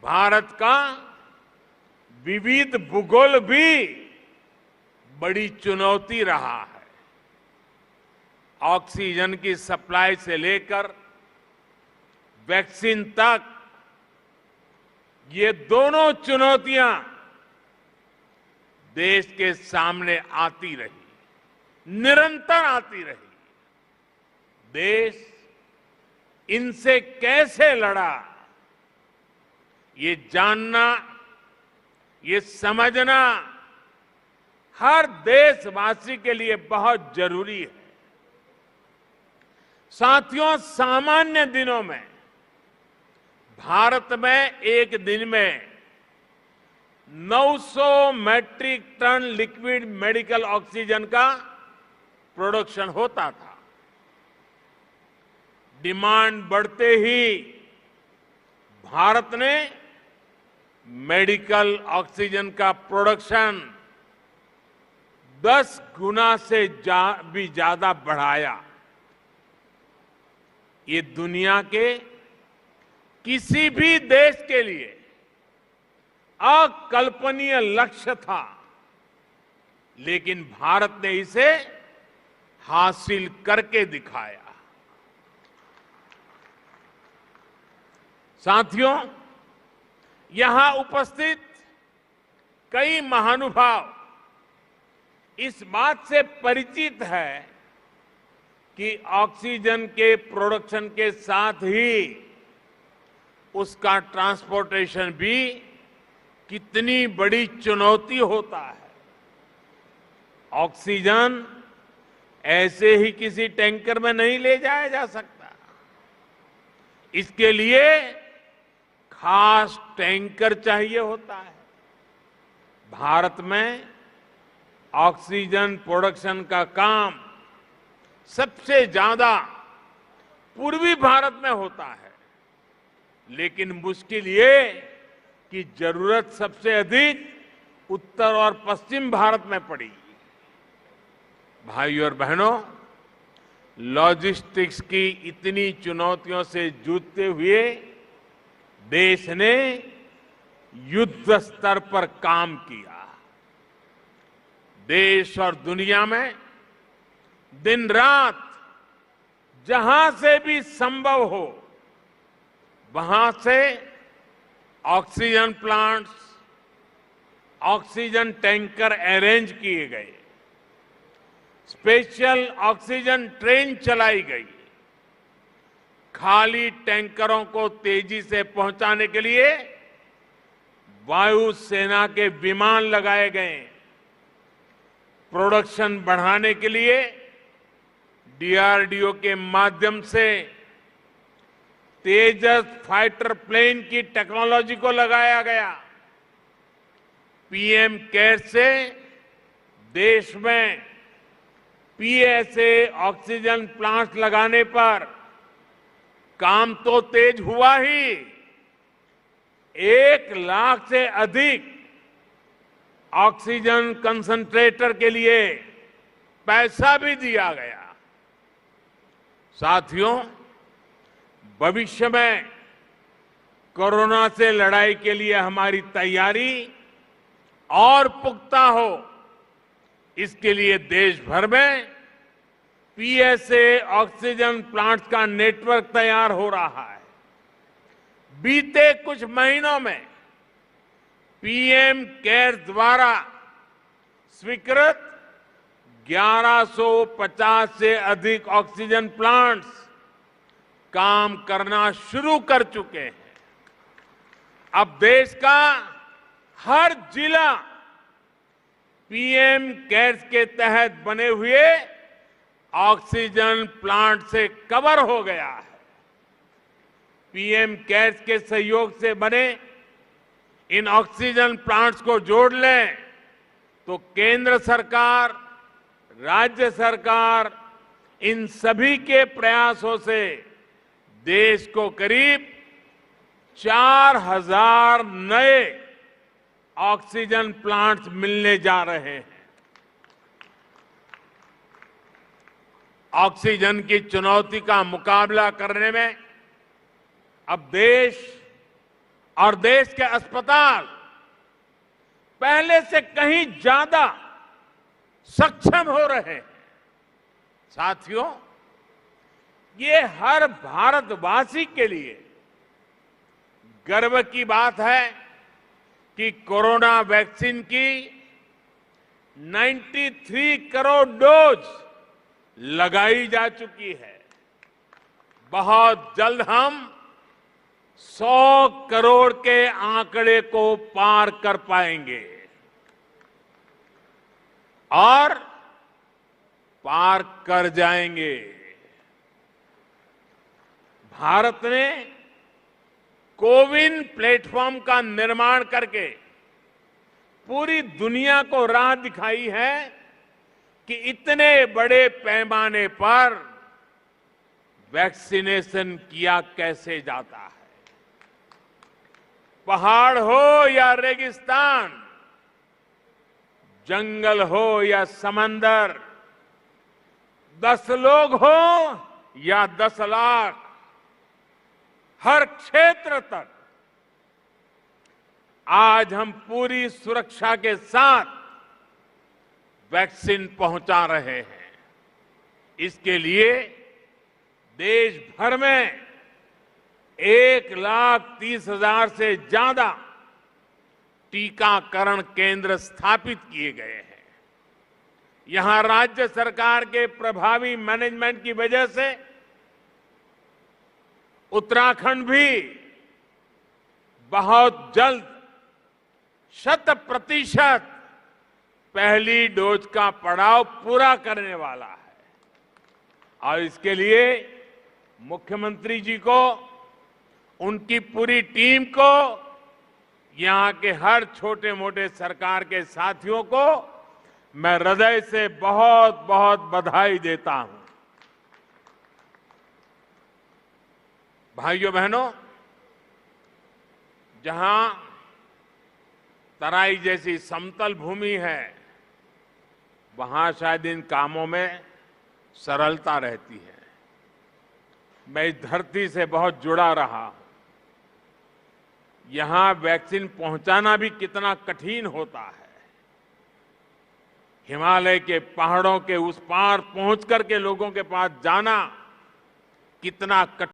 भारत का विविध भूगोल भी बड़ी चुनौती रहा है। ऑक्सीजन की सप्लाई से लेकर वैक्सीन तक ये दोनों चुनौतियां देश के सामने आती रही, निरंतर आती रही। देश इनसे कैसे लड़ा, ये जानना, ये समझना हर देशवासी के लिए बहुत जरूरी है। साथियों, सामान्य दिनों में भारत में एक दिन में 900 metric ton liquid medical oxygen का प्रोडक्शन होता था। डिमांड बढ़ते ही भारत ने मेडिकल ऑक्सीजन का प्रोडक्शन 10 गुना से भी ज्यादा बढ़ाया। ये दुनिया के किसी भी देश के लिए अकल्पनीय लक्ष्य था, लेकिन भारत ने इसे हासिल करके दिखाया। साथियों, यहां उपस्थित कई महानुभाव इस बात से परिचित है कि ऑक्सीजन के प्रोडक्शन के साथ ही उसका ट्रांसपोर्टेशन भी कितनी बड़ी चुनौती होता है। ऑक्सीजन ऐसे ही किसी टैंकर में नहीं ले जाया जा सकता। इसके लिए खास टैंकर चाहिए होता है। भारत में ऑक्सीजन प्रोडक्शन का काम सबसे ज्यादा पूर्वी भारत में होता है, लेकिन मुश्किल ये कि जरूरत सबसे अधिक उत्तर और पश्चिम भारत में पड़ी। भाइयों और बहनों, लॉजिस्टिक्स की इतनी चुनौतियों से जूझते हुए देश ने युद्ध स्तर पर काम किया। देश और दुनिया में दिन रात जहां से भी संभव हो वहां से oxygen plants, oxygen tanker arrange किए गए, स्पेशल ऑक्सीजन ट्रेन चलाई गई, खाली टैंकरों को तेजी से पहुंचाने के लिए वायुसेना के विमान लगाए गए, प्रोडक्शन बढ़ाने के लिए डीआरडीओ के माध्यम से तेजस फाइटर प्लेन की टेक्नोलॉजी को लगाया गया। पीएम केयर से देश में पीएसए ऑक्सीजन प्लांट लगाने पर काम तो तेज हुआ ही, 1 लाख से अधिक ऑक्सीजन कंसंट्रेटर के लिए पैसा भी दिया गया। साथियों, भविष्य में कोरोना से लड़ाई के लिए हमारी तैयारी और पुख्ता हो, इसके लिए देश भर में पीएसए ऑक्सीजन प्लांट्स का नेटवर्क तैयार हो रहा है। बीते कुछ महीनों में पीएम केयर्स द्वारा स्वीकृत 1150 से अधिक ऑक्सीजन प्लांट्स काम करना शुरू कर चुके हैं। अब देश का हर जिला पीएम केयर्स के तहत बने हुए ऑक्सीजन प्लांट से कवर हो गया है। पीएम केयर्स के सहयोग से बने इन ऑक्सीजन प्लांट्स को जोड़ लें तो केंद्र सरकार, राज्य सरकार, इन सभी के प्रयासों से देश को करीब 4000 नए ऑक्सीजन प्लांट्स मिलने जा रहे हैं। ऑक्सीजन की चुनौती का मुकाबला करने में अब देश और देश के अस्पताल पहले से कहीं ज्यादा सक्षम हो रहे हैं। साथियों, ये हर भारतवासी के लिए गर्व की बात है कि कोरोना वैक्सीन की 93 करोड़ डोज लगाई जा चुकी है। बहुत जल्द हम 100 करोड़ के आंकड़े को पार कर पाएंगे और पार कर जाएंगे। भारत ने कोविन प्लेटफॉर्म का निर्माण करके पूरी दुनिया को राह दिखाई है कि इतने बड़े पैमाने पर वैक्सीनेशन किया कैसे जाता है। पहाड़ हो या रेगिस्तान, जंगल हो या समंदर, 10 लोग हो या 10 लाख, हर क्षेत्र तक आज हम पूरी सुरक्षा के साथ वैक्सीन पहुंचा रहे हैं। इसके लिए देश भर में 1,30,000 से ज्यादा टीकाकरण केंद्र स्थापित किए गए हैं। यहां राज्य सरकार के प्रभावी मैनेजमेंट की वजह से उत्तराखंड भी बहुत जल्द 100% पहली डोज का पड़ाव पूरा करने वाला है। और इसके लिए मुख्यमंत्री जी को, उनकी पूरी टीम को, यहां के हर छोटे मोटे सरकार के साथियों को मैं हृदय से बहुत बहुत बधाई देता हूं। भाइयों बहनों, जहां तराई जैसी समतल भूमि है, वहां शायद इन कामों में सरलता रहती है। मैं इस धरती से बहुत जुड़ा रहा हूं। यहां वैक्सीन पहुंचाना भी कितना कठिन होता है। हिमालय के पहाड़ों के उस पार पहुंच करके लोगों के पास जाना कितना कठिन